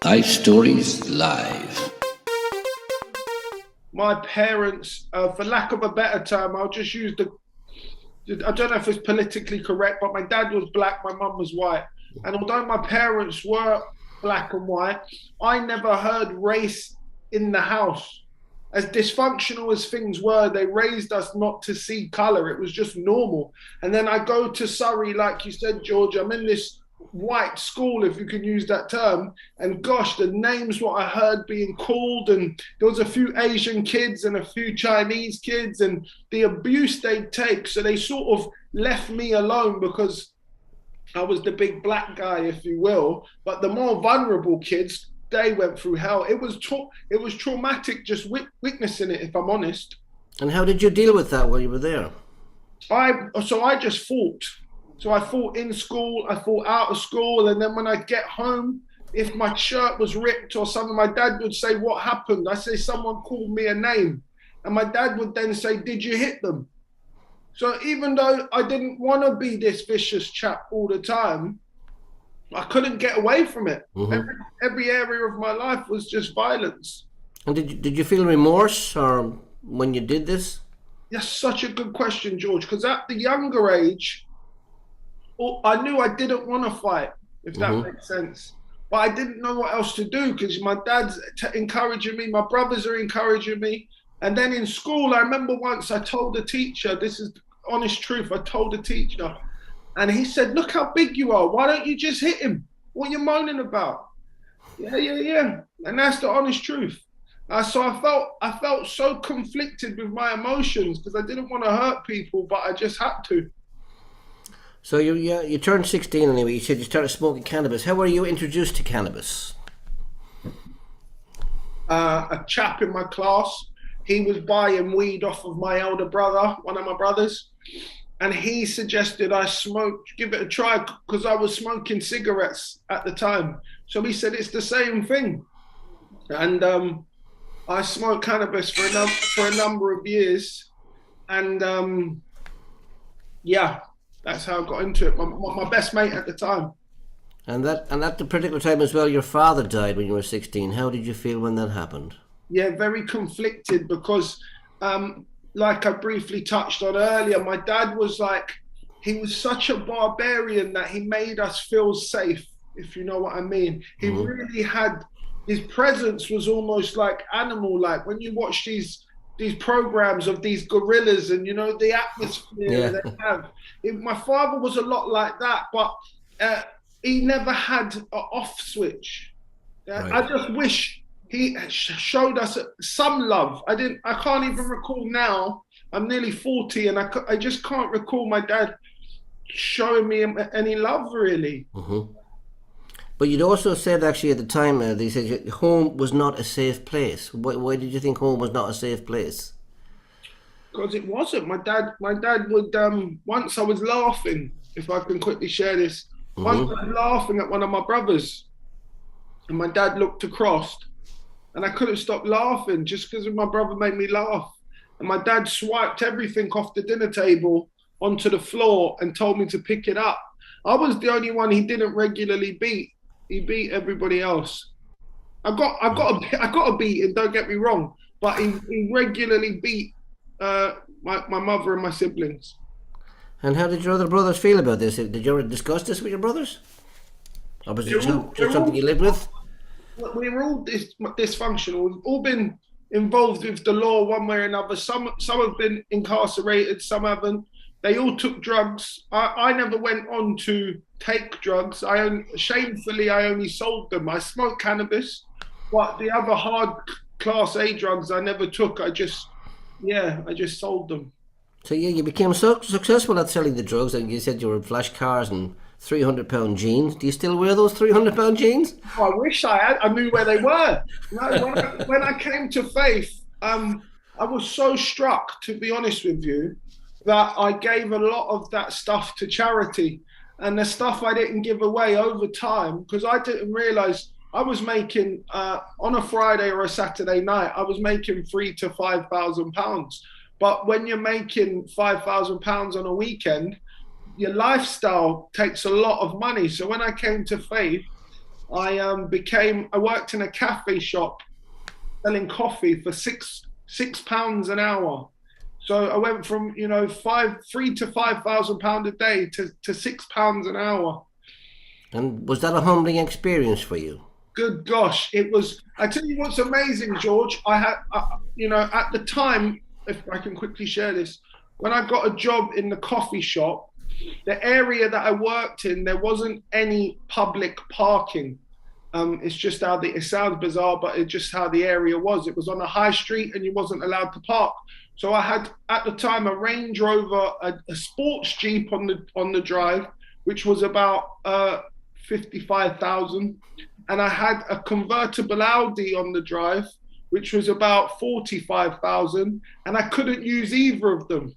Lifestories Live. My parents, for lack of a better term, I'll just use I don't know if it's politically correct, but my dad was black, my mum was white. And although my parents were black and white, I never heard race in the house. As dysfunctional as things were, they raised us not to see color. It was just normal. And then I go to Surrey, like you said, George, I'm in this white school, if you can use that term. And gosh, the names what I heard being called, and there was a few Asian kids and a few Chinese kids, and the abuse they'd take. So they sort of left me alone because I was the big black guy, if you will. But the more vulnerable kids, they went through hell. It was traumatic just witnessing it, if I'm honest. And how did you deal with that while you were there? I just fought. So I fought in school, I fought out of school, and then when I get home, if my shirt was ripped or something, my dad would say, "What happened?" I say, "Someone called me a name." And my dad would then say, "Did you hit them?" So even though I didn't want to be this vicious chap all the time, I couldn't get away from it. Mm-hmm. Every area of my life was just violence. And did you feel remorse or when you did this? That's such a good question, George, because at the younger age, I knew I didn't want to fight, if that makes sense. But I didn't know what else to do because my dad's encouraging me, my brothers are encouraging me. And then in school, I remember once I told the teacher, this is the honest truth, I told the teacher, and he said, "Look how big you are. Why don't you just hit him? What are you moaning about?" Yeah. And that's the honest truth. So I felt so conflicted with my emotions because I didn't want to hurt people, but I just had to. So you turned 16 anyway. You said you started smoking cannabis. How were you introduced to cannabis? A chap in my class, he was buying weed off of my elder brother, one of my brothers, and he suggested I give it a try because I was smoking cigarettes at the time. So he said it's the same thing, and I smoked cannabis for a number of years, and that's how I got into it. My best mate at the time. And at the particular time as well, your father died when you were 16. How did you feel when that happened? Yeah, very conflicted because, like I briefly touched on earlier, my dad was he was such a barbarian that he made us feel safe, if you know what I mean. He really had, his presence was almost like animal-like. When you watch these programs of these gorillas and, the atmosphere they have. My father was a lot like that, but he never had an off switch. Right. I just wish he showed us some love. I can't even recall now. I'm nearly 40 and I just can't recall my dad showing me any love, really. Mm-hmm. But you'd also said actually at the time, they said home was not a safe place. Why did you think home was not a safe place? Because it wasn't. My dad would, once I was laughing, if I can quickly share this, once I was laughing at one of my brothers and my dad looked across and I couldn't stop laughing just because my brother made me laugh. And my dad swiped everything off the dinner table onto the floor and told me to pick it up. I was the only one he didn't regularly beat. He beat everybody else. I got a beating, don't get me wrong, but he regularly beat my mother and my siblings. And how did your other brothers feel about this? Did you ever discuss this with your brothers? Or was it just something you lived with? We were all dysfunctional. We've all been involved with the law one way or another. Some have been incarcerated, some haven't. They all took drugs. I never went on to take drugs. Shamefully, I only sold them. I smoked cannabis, but the other hard class A drugs I never took. I just sold them. So you became so successful at selling the drugs, and you said you were in flash cars and £300 jeans. Do you still wear those £300 jeans? Oh, I wish I had. I knew where they were. When I came to faith, I was so struck, to be honest with you, that I gave a lot of that stuff to charity, and the stuff I didn't give away over time because I didn't realize I was making on a Friday or a Saturday night I was making £3,000 to £5,000. But when you're making £5,000 on a weekend, your lifestyle takes a lot of money. So when I came to faith, I worked in a cafe shop selling coffee for £6 an hour. So I went from, three to £5,000 a day to £6 an hour. And was that a humbling experience for you? Good gosh, it was. I tell you what's amazing, George. I had, at the time, if I can quickly share this, when I got a job in the coffee shop, the area that I worked in, there wasn't any public parking. It's just it sounds bizarre, but it's just how the area was. It was on a high street and you wasn't allowed to park. So I had at the time a Range Rover, a sports Jeep on the drive, which was about 55,000, and I had a convertible Audi on the drive, which was about 45,000, and I couldn't use either of them.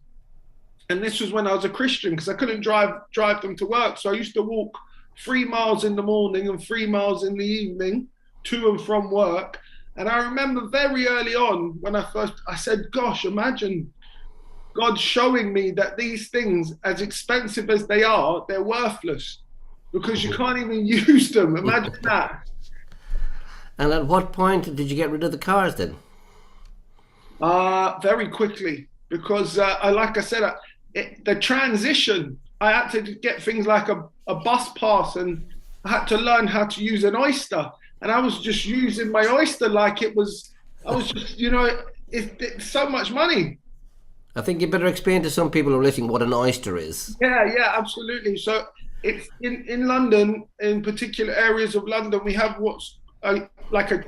And this was when I was a Christian because I couldn't drive them to work. So I used to walk 3 miles in the morning and 3 miles in the evening to and from work. And I remember very early on when I said, gosh, imagine God showing me that these things, as expensive as they are, they're worthless because you can't even use them. Imagine that. And at what point did you get rid of the cars then? Very quickly because, like I said, the transition, I had to get things like a bus pass, and I had to learn how to use an Oyster. And I was just using my Oyster like I was just, it's so much money. I think you better explain to some people who are listening what an oyster is. Yeah, absolutely. So it's in London, in particular areas of London, we have what's like a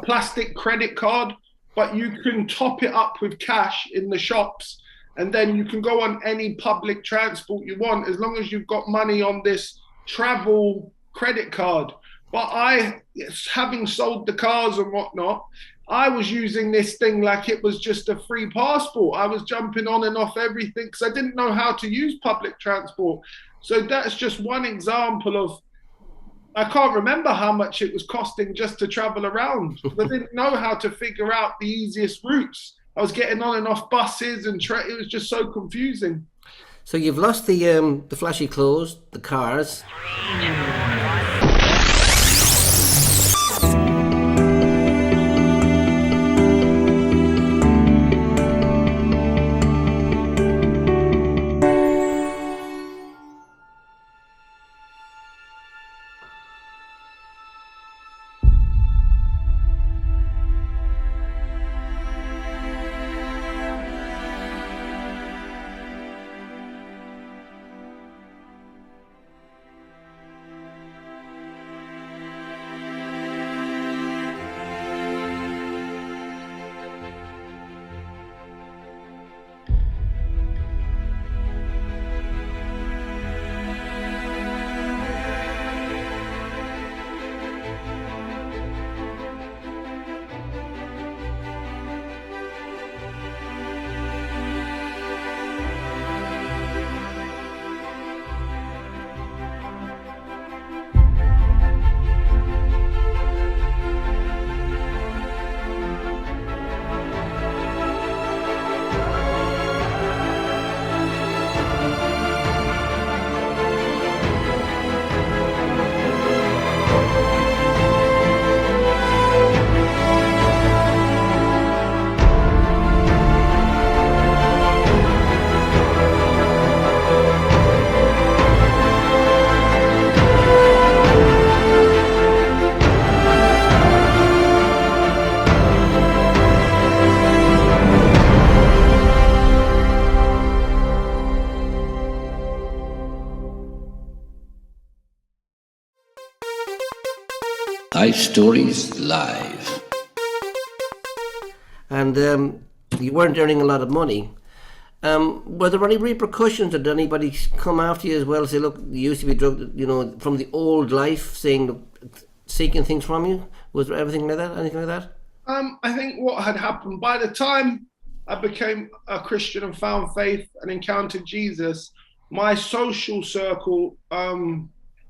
plastic credit card, but you can top it up with cash in the shops. And then you can go on any public transport you want as long as you've got money on this travel credit card. But having sold the cars and whatnot, I was using this thing like it was just a free passport. I was jumping on and off everything because I didn't know how to use public transport. So that's just one example of, I can't remember how much it was costing just to travel around. I didn't know how to figure out the easiest routes. I was getting on and off buses and it was just so confusing. So you've lost the flashy clothes, the cars. Lifestories Live. And you weren't earning a lot of money. Were there any repercussions? Did anybody come after you as well? Say, look, you used to be drugged, from the old life, seeking things from you. Was there anything like that? I think what had happened by the time I became a Christian and found faith and encountered Jesus, my social circle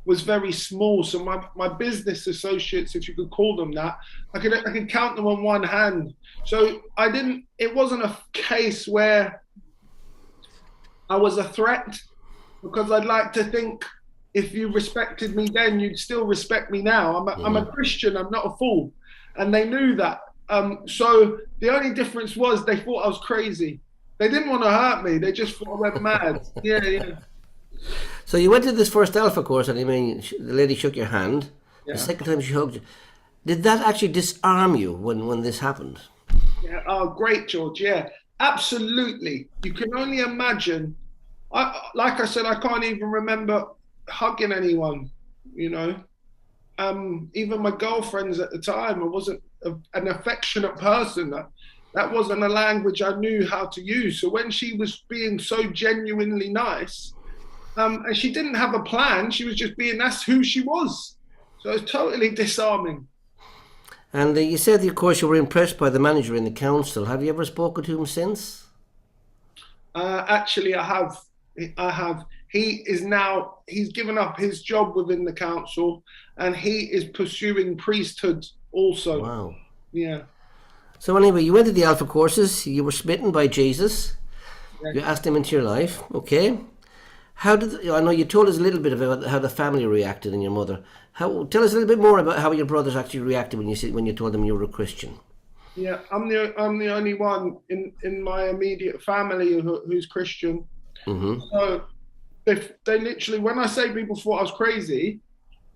was very small. So my business associates, if you could call them that, I could count them on one hand. So it wasn't a case where I was a threat, because I'd like to think if you respected me then, you'd still respect me now. I'm a Christian. I'm not a fool, and they knew that. So the only difference was they thought I was crazy. They didn't want to hurt me. They just thought I went mad. Yeah. So you went to this first Alpha course, and I mean, the lady shook your hand. Yeah. The second time she hugged you. Did that actually disarm you when this happened? Yeah. Oh, great, George. Yeah, absolutely. You can only imagine. Like I said, I can't even remember hugging anyone. You know, even my girlfriends at the time, I wasn't an affectionate person. That wasn't a language I knew how to use. So when she was being so genuinely nice, and she didn't have a plan, she was just being, that's who she was. So it's totally disarming. And you said, of course, you were impressed by the manager in the council. Have you ever spoken to him since? Actually, I have. He's given up his job within the council, and he is pursuing priesthood also. Wow. Yeah. So anyway, you went to the Alpha courses. You were smitten by Jesus. Yeah. You asked him into your life. Okay. I know you told us a little bit about how the family reacted and your mother. Tell us a little bit more about how your brothers actually reacted when you told them you were a Christian. Yeah, I'm the only one in my immediate family who's Christian. Mm-hmm. So they literally, when I say people thought I was crazy,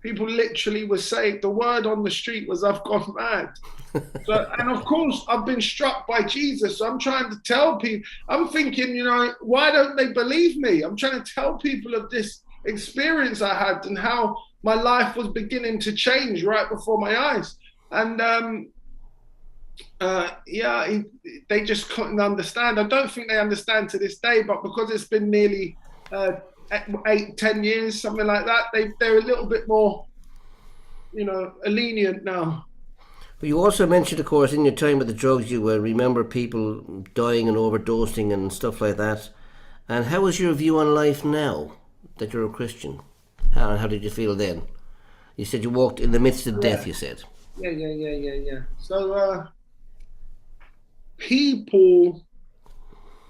people literally were saying, the word on the street was, I've gone mad. So, and of course, I've been struck by Jesus. So I'm trying to tell people, I'm thinking, you know, why don't they believe me? I'm trying to tell people of this experience I had and how my life was beginning to change right before my eyes. And they just couldn't understand. I don't think they understand to this day, but because it's been nearly 8-10 years, something like that, they're a little bit more, you know, lenient now. But you also mentioned, of course, in your time with the drugs, you remember people dying and overdosing and stuff like that. And how is your view on life now that you're a Christian? How did you feel then? You said you walked in the midst of death, you said. Yeah. So people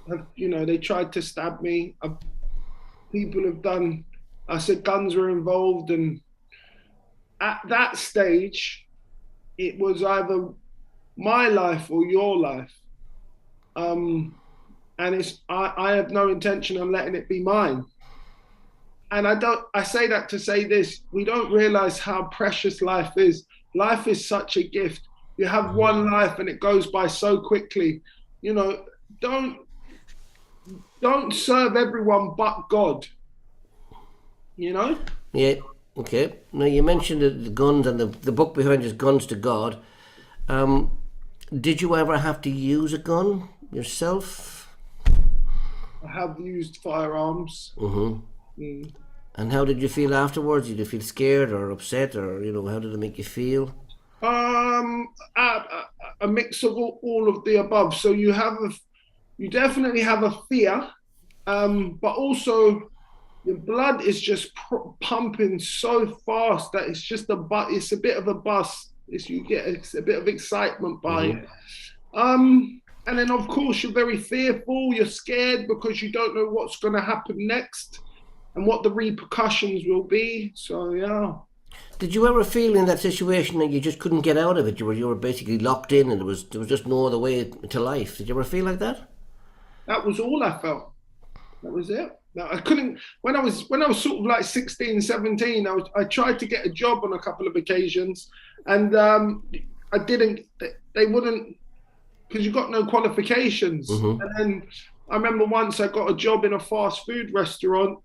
have, you know, they tried to stab me. People have done, I said guns were involved, and at that stage, it was either my life or your life. And I have no intention of letting it be mine. And I say that to say this, we don't realize how precious life is. Life is such a gift. You have one life and it goes by so quickly. You know, don't serve everyone but God. You know? Yeah, okay. Now you mentioned the guns, and the book behind is Guns to God. Did you ever have to use a gun yourself? I have used firearms. Mm-hmm. And how did you feel afterwards? Did you feel scared or upset, or, you know, how did it make you feel? A mix of all of the above. So you definitely have a fear, but also your blood is just pumping so fast that it's just it's a bit of a bust. You get a bit of excitement by it. And then of course you're very fearful. You're scared because you don't know what's going to happen next and what the repercussions will be. So yeah. Did you ever feel in that situation that you just couldn't get out of it? You were basically locked in, and there was just no other way to life. Did you ever feel like that? That was all I felt. That was it. I couldn't. When I was sort of like 16, 17, I tried to get a job on a couple of occasions, and I didn't. They wouldn't, because you got no qualifications. Mm-hmm. And then I remember once I got a job in a fast food restaurant,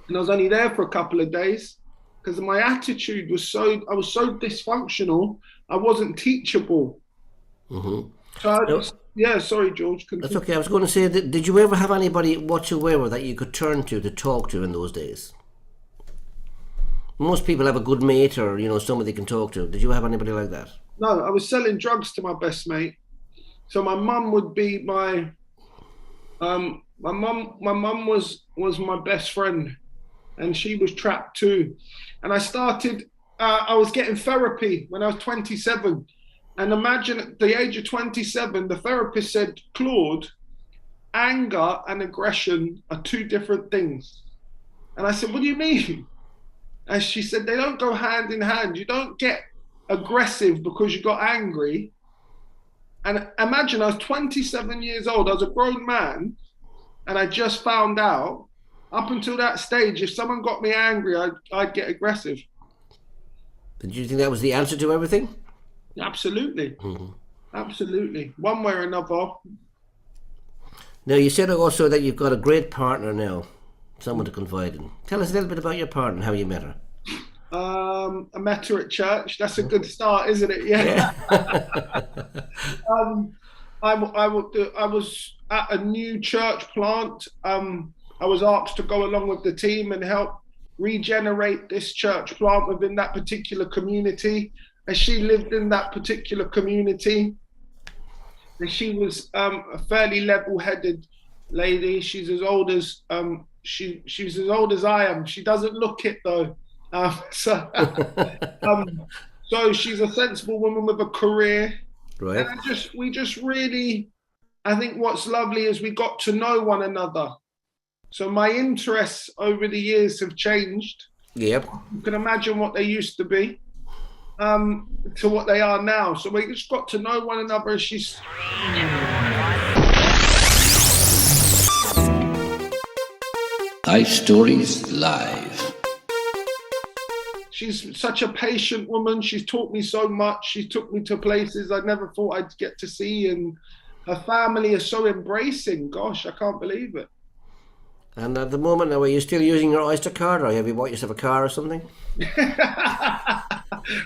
and I was only there for a couple of days because my attitude was I was so dysfunctional. I wasn't teachable. Mm-hmm. So yeah, sorry, George. Continue. That's okay. I was going to say, did you ever have anybody whatsoever that you could turn to talk to in those days? Most people have a good mate, or, you know, somebody they can talk to. Did you have anybody like that? No, I was selling drugs to my best mate. So my mum would be my mum was my best friend, and she was trapped too. And I started. I was getting therapy when I was 27. And imagine at the age of 27, the therapist said, Claude, anger and aggression are two different things. And I said, what do you mean? As she said, they don't go hand in hand. You don't get aggressive because you got angry. And imagine I was 27 years old. I was a grown man, and I just found out. Up until that stage, if someone got me angry, I'd get aggressive. Did you think that was the answer to everything? Absolutely. Absolutely. One way or another. Now, you said also that you've got a great partner now, someone to confide in. Tell us a little bit about your partner and how you met her. I met her at church. That's a good start, isn't it? Yeah. I was at a new church plant. I was asked to go along with the team and help regenerate this church plant within that particular community. And she lived in that particular community. And she was a fairly level-headed lady. She's as old as she's as old as I am. She doesn't look it though. So she's a sensible woman with a career. Right. And we just really, I think what's lovely is we got to know one another. So my interests over the years have changed. Yep. You can imagine what they used to be to what they are now. So we just got to know one another. She's Lifestories Live. She's such a patient woman. She's taught me so much. She took me to places I never thought I'd get to see. And her family is so embracing. Gosh, I can't believe it. And at the moment now, are you still using your Oyster card, or have you bought yourself a car or something?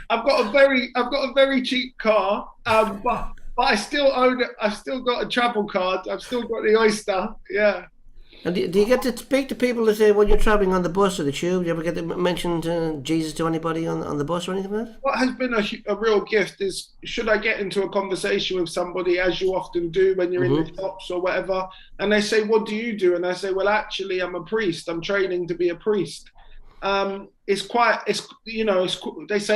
I've got a very cheap car, but I still own it. I've still got a travel card. I've still got the Oyster. Yeah. And do you get to speak to people that say when you're travelling on the bus or the tube? Do you ever get to mention Jesus to anybody on the bus or anything like that? What has been a real gift is, should I get into a conversation with somebody, as you often do when you're in the shops or whatever, and they say, what do you do? And I say, well, actually, I'm a priest. I'm training to be a priest. They say,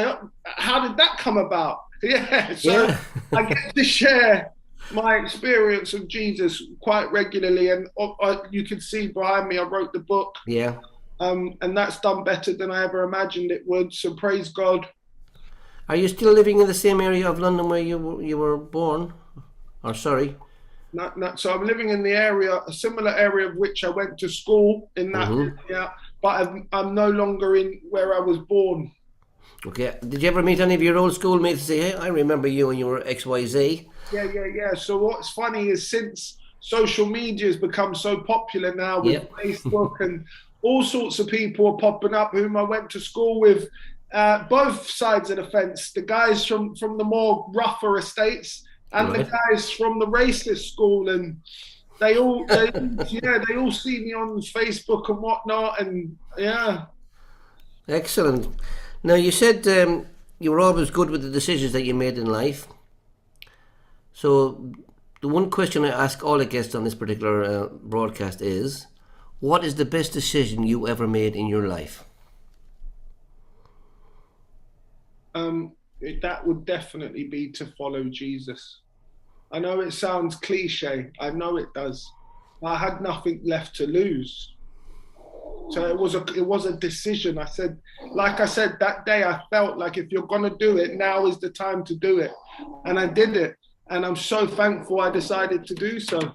oh, how did that come about? Yeah, so I get to share my experience of Jesus quite regularly, and you can see behind me I wrote the book. Yeah. And that's done better than I ever imagined it would, so praise God. Are you still living in the same area of London where you were born? Or sorry? No, so I'm living in a similar area of which I went to school in that area, but I'm no longer in where I was born. Okay. Did you ever meet any of your old schoolmates and say, hey, I remember you when you were XYZ? Yeah. So what's funny is, since social media has become so popular now with Facebook, and all sorts of people are popping up whom I went to school with, both sides of the fence, the guys from the more rougher estates and the guys from the racist school, and they all see me on Facebook and whatnot, and yeah. Excellent. Now, you said you were always good with the decisions that you made in life. So the one question I ask all the guests on this particular broadcast is, what is the best decision you ever made in your life? That would definitely be to follow Jesus. I know it sounds cliche. I know it does. I had nothing left to lose. So it was a decision. I said that day, I felt like, if you're going to do it, now is the time to do it. And I did it. And I'm so thankful I decided to do so.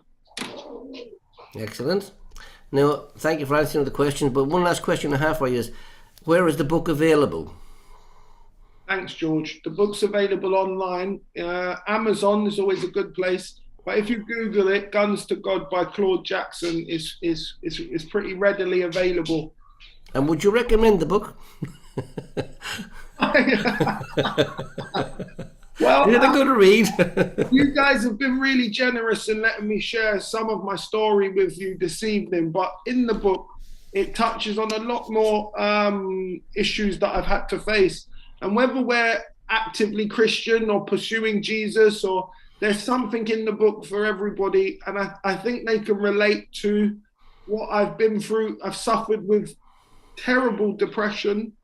Excellent. Now, thank you for answering the questions. But one last question I have for you is, where is the book available? Thanks, George. The book's available online. Amazon is always a good place. But if you Google it, Guns to God by Claud Jackson is pretty readily available. And would you recommend the book? Well, is it a good read? You guys have been really generous in letting me share some of my story with you this evening. But in the book, it touches on a lot more issues that I've had to face. And whether we're actively Christian or pursuing Jesus, or there's something in the book for everybody, and I think they can relate to what I've been through. I've suffered with terrible depression,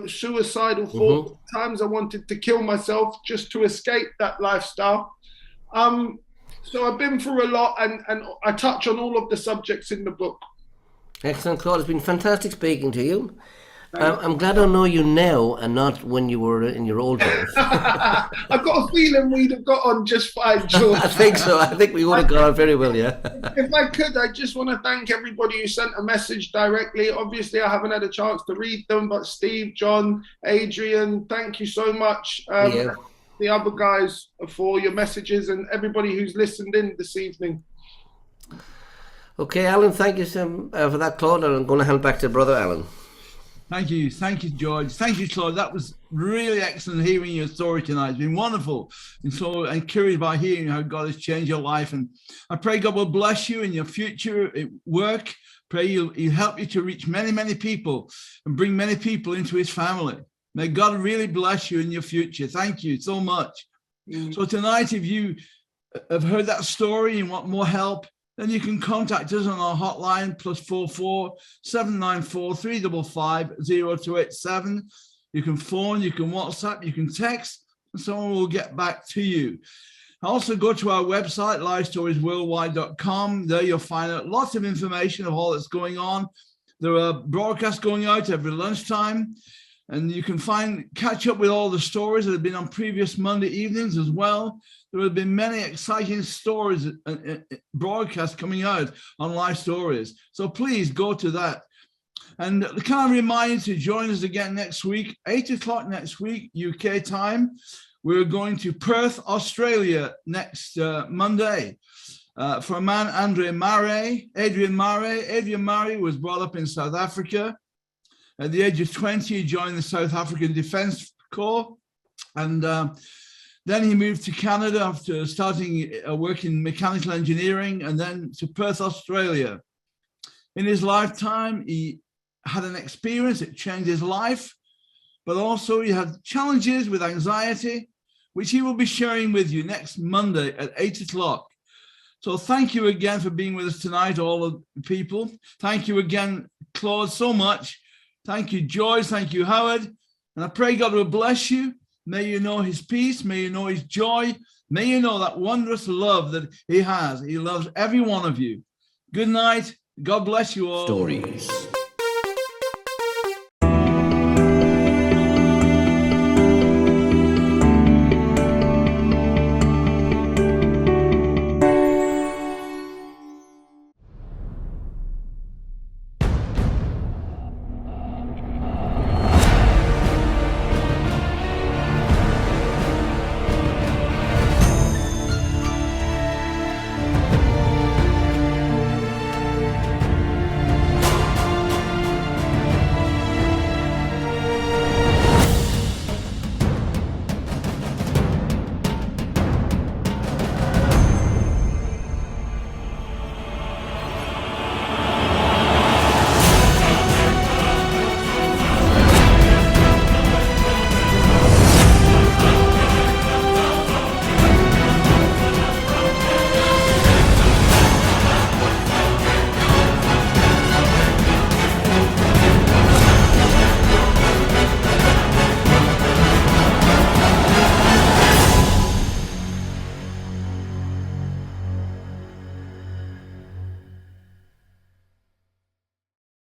suicidal thoughts. Times I wanted to kill myself just to escape that lifestyle. So I've been through a lot, and I touch on all of the subjects in the book. Excellent, Claude. It's been fantastic speaking to you. I'm glad I know you now and not when you were in your old days. I've got a feeling we'd have got on just fine, George. I think so. I think we would have got on very well, yeah. If I could, I just want to thank everybody who sent a message directly. Obviously, I haven't had a chance to read them, but Steve, John, Adrian, thank you so much. Yeah. The other guys for your messages and everybody who's listened in this evening. Okay, Alan, thank you for that, Claude. And I'm going to hand back to Brother Alan. Thank you, George. Thank you, Claude. That was really excellent hearing your story tonight. It's been wonderful, and so encouraged by hearing how God has changed your life. And I pray God will bless you in your future at work. Pray He'll help you to reach many, many people and bring many people into His family. May God really bless you in your future. Thank you so much. So tonight, if you have heard that story and want more help, then you can contact us on our hotline +44 794 355 0287. You can phone, you can WhatsApp, you can text, and someone will get back to you. Also go to our website, lifestoriesworldwide.com. There you'll find out lots of information of all that's going on. There are broadcasts going out every lunchtime, and you can catch up with all the stories that have been on previous Monday evenings as well. There have been many exciting stories and broadcasts coming out on Life Stories. So please go to that. And can I remind you to join us again next week, 8 o'clock next week, UK time. We're going to Perth, Australia next Monday for a man, Adrian Murray. Adrian Murray was brought up in South Africa. At the age of 20, he joined the South African Defence Corps. And then he moved to Canada after starting work in mechanical engineering, and then to Perth, Australia. In his lifetime, he had an experience that changed his life, but also he had challenges with anxiety, which he will be sharing with you next Monday at 8 o'clock. So thank you again for being with us tonight, all of the people. Thank you again, Claude, so much. Thank you, Joyce. Thank you, Howard. And I pray God will bless you. May you know His peace. May you know His joy. May you know that wondrous love that He has. He loves every one of you. Good night. God bless you all. Stories.